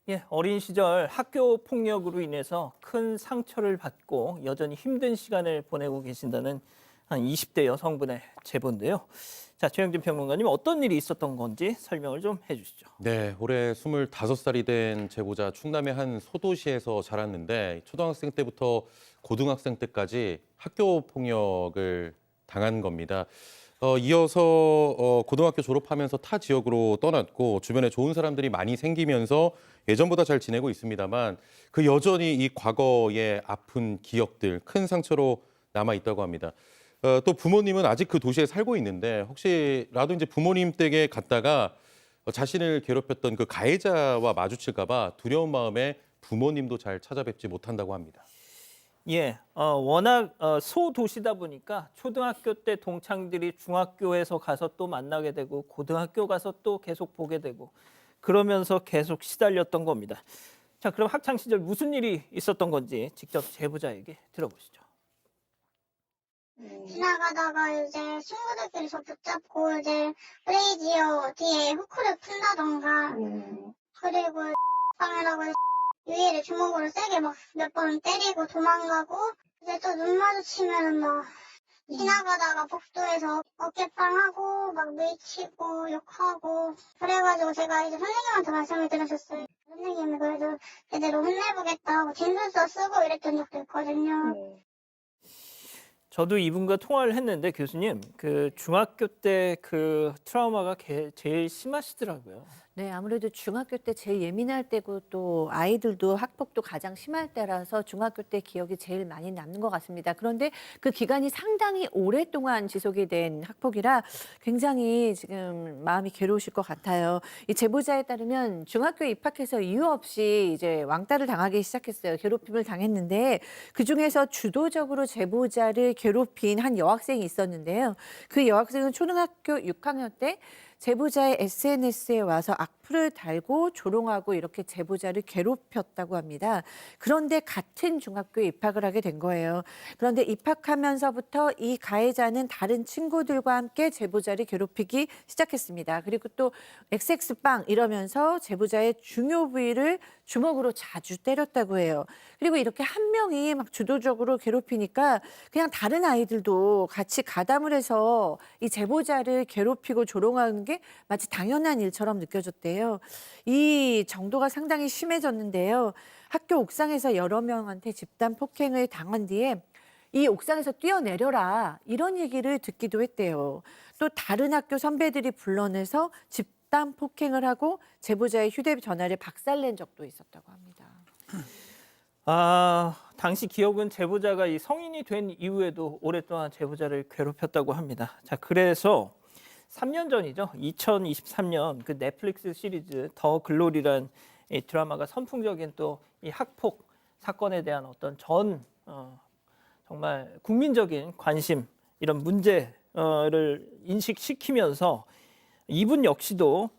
예, 어린 시절 학교 폭력으로 인해서 큰 상처를 받고 여전히 힘든 시간을 보내고 계신다는 한 20대 여성분의 제보인데요. 자, 최영진 평론가님 어떤 일이 있었던 건지 설명을 좀 해주시죠. 네, 올해 25살이 된 제보자 충남의 한 소도시에서 자랐는데 초등학생 때부터 고등학생 때까지 학교 폭력을 당한 겁니다. 이어서 고등학교 졸업하면서 타 지역으로 떠났고 주변에 좋은 사람들이 많이 생기면서 예전보다 잘 지내고 있습니다만 그 여전히 이 과거의 아픈 기억들, 큰 상처로 남아 있다고 합니다. 또 부모님은 아직 그 도시에 살고 있는데 혹시라도 이제 부모님 댁에 갔다가 자신을 괴롭혔던 그 가해자와 마주칠까 봐 두려운 마음에 부모님도 잘 찾아뵙지 못한다고 합니다. 예, 워낙 소도시다 보니까 초등학교 때 동창들이 중학교에서 가서 또 만나게 되고 고등학교 가서 또 계속 보게 되고 그러면서 계속 시달렸던 겁니다. 자, 그럼 학창 시절 무슨 일이 있었던 건지 직접 제보자에게 들어보시죠. 지나가다가 이제 친구들끼리 저 붙잡고 이제 브레이지어 뒤에 후크를 푼다던가 그리고 방이라고 유리를 주먹으로 세게 막 몇 번 때리고 도망가고 이제 또 눈 마주치면 막 지나가다가 복도에서 어깨빵하고 막 밀치고 욕하고 그래가지고 제가 이제 선생님한테 말씀을 드렸었어요. 선생님이 그래도 제대로 혼내보겠다고 진술서 쓰고 이랬던 적도 있거든요. 저도 이분과 통화를 했는데 교수님, 그 중학교 때 그 트라우마가 제일 심하시더라고요. 네, 아무래도 중학교 때 제일 예민할 때고 또 아이들도 학폭도 가장 심할 때라서 중학교 때 기억이 제일 많이 남는 것 같습니다. 그런데 그 기간이 상당히 오랫동안 지속이 된 학폭이라 굉장히 지금 마음이 괴로우실 것 같아요. 이 제보자에 따르면 중학교에 입학해서 이유 없이 이제 왕따를 당하기 시작했어요. 괴롭힘을 당했는데 그중에서 주도적으로 제보자를 괴롭힌 한 여학생이 있었는데요. 그 여학생은 초등학교 6학년 때 제보자의 SNS에 와서 악플을 달고 조롱하고 이렇게 제보자를 괴롭혔다고 합니다. 그런데 같은 중학교에 입학을 하게 된 거예요. 그런데 입학하면서부터 이 가해자는 다른 친구들과 함께 제보자를 괴롭히기 시작했습니다. 그리고 또 XX빵 이러면서 제보자의 중요 부위를 주먹으로 자주 때렸다고 해요. 그리고 이렇게 한 명이 막 주도적으로 괴롭히니까 그냥 다른 아이들도 같이 가담을 해서 이 제보자를 괴롭히고 조롱하는 게 마치 당연한 일처럼 느껴졌대요. 이 정도가 상당히 심해졌는데요. 학교 옥상에서 여러 명한테 집단 폭행을 당한 뒤에 이 옥상에서 뛰어내려라 이런 얘기를 듣기도 했대요. 또 다른 학교 선배들이 불러내서 집단 폭행을 하고 제보자의 휴대전화를 박살낸 적도 있었다고 합니다. 당시 기억은 제보자가 이 성인이 된 이후에도 오랫동안 제보자를 괴롭혔다고 합니다. 자, 그래서 3년 전이죠. 2023년 그 넷플릭스 시리즈 더 글로리란 이 드라마가 선풍적인 또 이 학폭 사건에 대한 어떤 정말 국민적인 관심 이런 문제를 인식시키면서 이분 역시도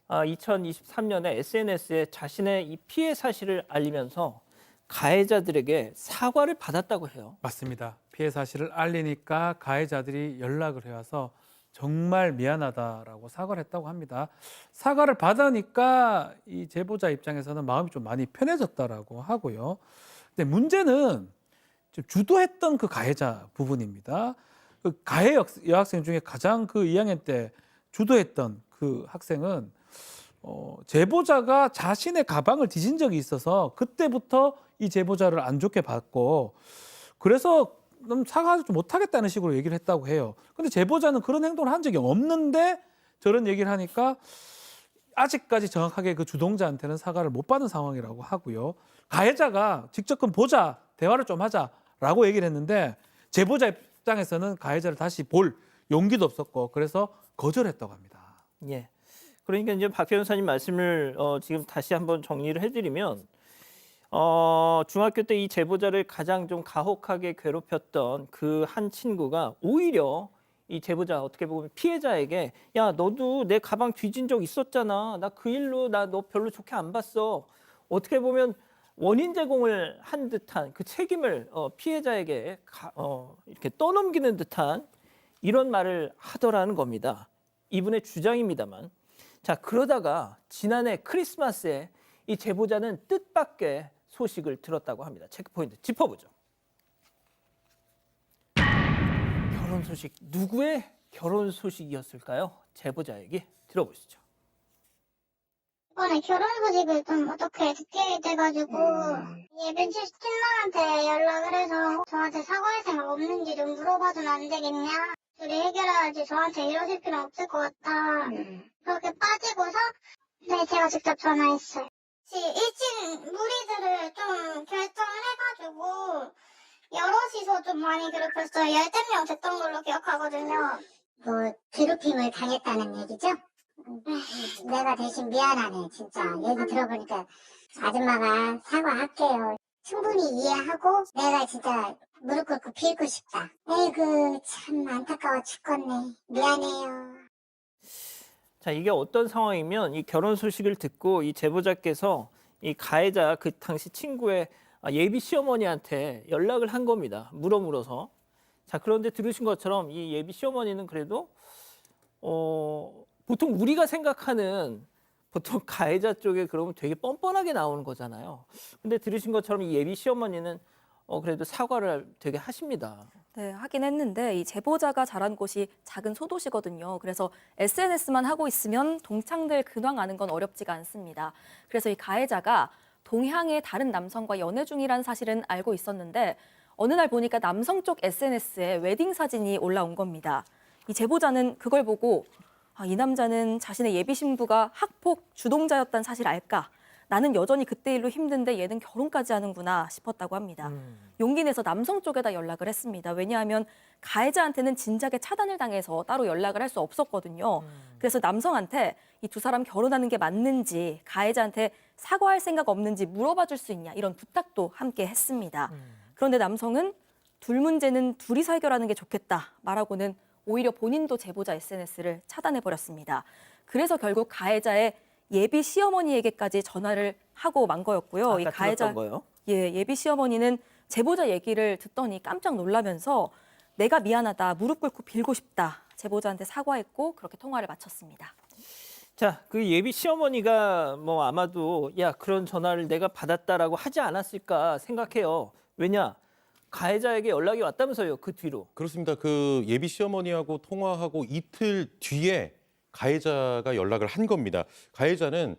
2023년에 SNS에 자신의 이 피해 사실을 알리면서 가해자들에게 사과를 받았다고 해요. 맞습니다. 피해 사실을 알리니까 가해자들이 연락을 해와서 정말 미안하다라고 사과를 했다고 합니다. 사과를 받으니까 이 제보자 입장에서는 마음이 좀 많이 편해졌다라고 하고요. 근데 문제는 지금 주도했던 그 가해자 부분입니다. 그 가해 여학생 중에 가장 그 2학년 때 주도했던 그 학생은 제보자가 자신의 가방을 뒤진 적이 있어서 그때부터 이 제보자를 안 좋게 봤고 그래서 사과하지 못하겠다는 식으로 얘기를 했다고 해요. 근데 제보자는 그런 행동을 한 적이 없는데 저런 얘기를 하니까 아직까지 정확하게 그 주동자한테는 사과를 못 받은 상황이라고 하고요. 가해자가 직접 좀 보자, 대화를 좀 하자라고 얘기를 했는데 제보자 입장에서는 가해자를 다시 볼 용기도 없었고 그래서 거절했다고 합니다. 예. 그러니까 이제 박 변호사님 말씀을 지금 다시 한번 정리를 해드리면 중학교 때 이 제보자를 가장 좀 가혹하게 괴롭혔던 그 한 친구가 오히려 이 제보자 어떻게 보면 피해자에게 야 너도 내 가방 뒤진 적 있었잖아. 나 그 일로 나 너 별로 좋게 안 봤어. 어떻게 보면 원인 제공을 한 듯한 그 책임을 피해자에게 이렇게 떠넘기는 듯한 이런 말을 하더라는 겁니다. 이분의 주장입니다만. 자, 그러다가 지난해 크리스마스에 이 제보자는 뜻밖의 소식을 들었다고 합니다. 체크포인트 짚어보죠. 결혼 소식, 누구의 결혼 소식이었을까요? 제보자 얘기 들어보시죠. 이번에 결혼 소식을 좀 어떻게 듣게 돼가지고 예빈 친구한테 연락을 해서 저한테 사과할 생각 없는지 좀 물어봐주면 안 되겠냐? 둘이 해결해야지 저한테 이러실 필요 없을 것 같다. 그렇게 빠지고서 네, 제가 직접 전화했어요. 일진 무리들을 좀 결정을 해가지고 여럿이서 좀 많이 괴롭혔어요. 10명 됐던 걸로 기억하거든요. 뭐 괴롭힘을 당했다는 얘기죠? 내가 대신 미안하네 진짜. 얘기 들어보니까 아줌마가 사과할게요. 충분히 이해하고 내가 진짜 무릎 꿇고 빌고 싶다. 에이구 참 안타까워 죽겠네. 미안해요. 자, 이게 어떤 상황이면 이 결혼 소식을 듣고 이 제보자께서 이 가해자 그 당시 친구의 예비 시어머니한테 연락을 한 겁니다. 물어서. 자, 그런데 들으신 것처럼 이 예비 시어머니는 그래도 보통 우리가 생각하는 보통 가해자 쪽에 그러면 되게 뻔뻔하게 나오는 거잖아요. 근데 들으신 것처럼 이 예비 시어머니는 그래도 사과를 되게 하십니다. 네, 하긴 했는데 이 제보자가 자란 곳이 작은 소도시거든요. 그래서 SNS만 하고 있으면 동창들 근황 아는 건 어렵지가 않습니다. 그래서 이 가해자가 동향의 다른 남성과 연애 중이라는 사실은 알고 있었는데 어느 날 보니까 남성 쪽 SNS에 웨딩 사진이 올라온 겁니다. 이 제보자는 그걸 보고 이 남자는 자신의 예비 신부가 학폭 주동자였다는 사실 알까? 나는 여전히 그때 일로 힘든데 얘는 결혼까지 하는구나 싶었다고 합니다. 용기 내서 남성 쪽에다 연락을 했습니다. 왜냐하면 가해자한테는 진작에 차단을 당해서 따로 연락을 할 수 없었거든요. 그래서 남성한테 이 두 사람 결혼하는 게 맞는지 가해자한테 사과할 생각 없는지 물어봐 줄 수 있냐 이런 부탁도 함께 했습니다. 그런데 남성은 둘 문제는 둘이서 해결하는 게 좋겠다 말하고는 오히려 본인도 제보자 SNS를 차단해버렸습니다. 그래서 결국 가해자의 예비 시어머니에게까지 전화를 하고 만 거였고요. 이 가해자 거요? 예비 시어머니는 제보자 얘기를 듣더니 깜짝 놀라면서 내가 미안하다, 무릎 꿇고 빌고 싶다. 제보자한테 사과했고 그렇게 통화를 마쳤습니다. 자, 그 예비 시어머니가 뭐 아마도 야, 그런 전화를 내가 받았다라고 하지 않았을까 생각해요. 왜냐? 가해자에게 연락이 왔다면서요. 그 뒤로. 그렇습니다. 그 예비 시어머니하고 통화하고 이틀 뒤에 가해자가 연락을 한 겁니다. 가해자는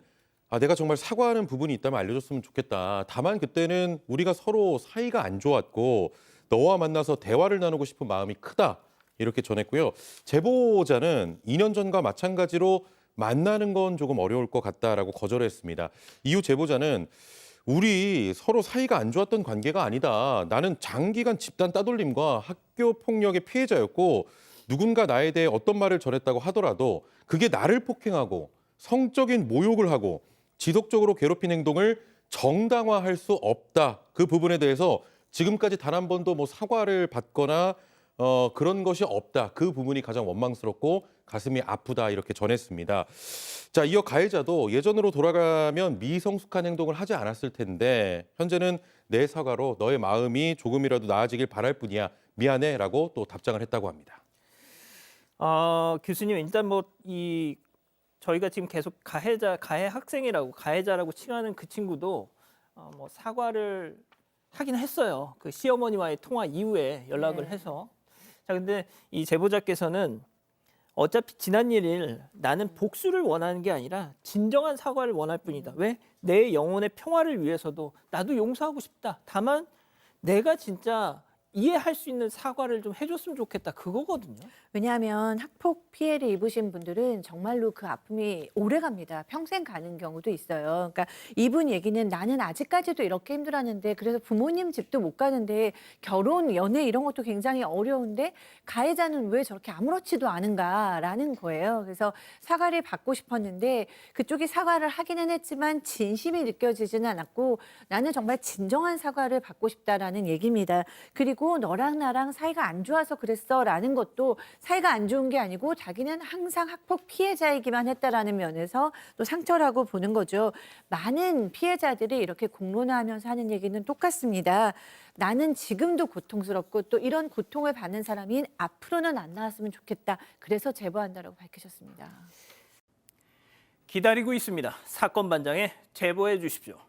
내가 정말 사과하는 부분이 있다면 알려줬으면 좋겠다. 다만 그때는 우리가 서로 사이가 안 좋았고 너와 만나서 대화를 나누고 싶은 마음이 크다. 이렇게 전했고요. 제보자는 2년 전과 마찬가지로 만나는 건 조금 어려울 것 같다라고 거절했습니다. 이후 제보자는 우리 서로 사이가 안 좋았던 관계가 아니다. 나는 장기간 집단 따돌림과 학교 폭력의 피해자였고 누군가 나에 대해 어떤 말을 전했다고 하더라도 그게 나를 폭행하고 성적인 모욕을 하고 지속적으로 괴롭힌 행동을 정당화할 수 없다. 그 부분에 대해서 지금까지 단 한 번도 뭐 사과를 받거나 그런 것이 없다. 그 부분이 가장 원망스럽고 가슴이 아프다 이렇게 전했습니다. 자, 이어 가해자도 예전으로 돌아가면 미성숙한 행동을 하지 않았을 텐데 현재는 내 사과로 너의 마음이 조금이라도 나아지길 바랄 뿐이야. 미안해라고 또 답장을 했다고 합니다. 교수님 일단 저희가 지금 계속 가해 학생이라고 가해자라고 칭하는 그 친구도 뭐 사과를 하긴 했어요. 그 시어머니와의 통화 이후에 연락을 해서. 자, 근데 이 제보자께서는 어차피 지난 일을 나는 복수를 원하는 게 아니라 진정한 사과를 원할 뿐이다. 왜? 내 영혼의 평화를 위해서도 나도 용서하고 싶다. 다만 내가 진짜 이해할 수 있는 사과를 좀 해줬으면 좋겠다. 그거거든요. 왜냐하면 학폭 피해를 입으신 분들은 정말로 그 아픔이 오래 갑니다. 평생 가는 경우도 있어요. 그러니까 이분 얘기는 나는 아직까지도 이렇게 힘들었는데 그래서 부모님 집도 못 가는데 결혼, 연애 이런 것도 굉장히 어려운데 가해자는 왜 저렇게 아무렇지도 않은가라는 거예요. 그래서 사과를 받고 싶었는데 그쪽이 사과를 하기는 했지만 진심이 느껴지지는 않았고 나는 정말 진정한 사과를 받고 싶다라는 얘기입니다. 그리고 너랑 나랑 사이가 안 좋아서 그랬어라는 것도 사이가 안 좋은 게 아니고 자기는 항상 학폭 피해자이기만 했다라는 면에서 또 상처라고 보는 거죠. 많은 피해자들이 이렇게 공론화하면서 하는 얘기는 똑같습니다. 나는 지금도 고통스럽고 또 이런 고통을 받는 사람이 앞으로는 안 나왔으면 좋겠다. 그래서 제보한다라고 밝히셨습니다. 기다리고 있습니다. 사건 반장에 제보해 주십시오.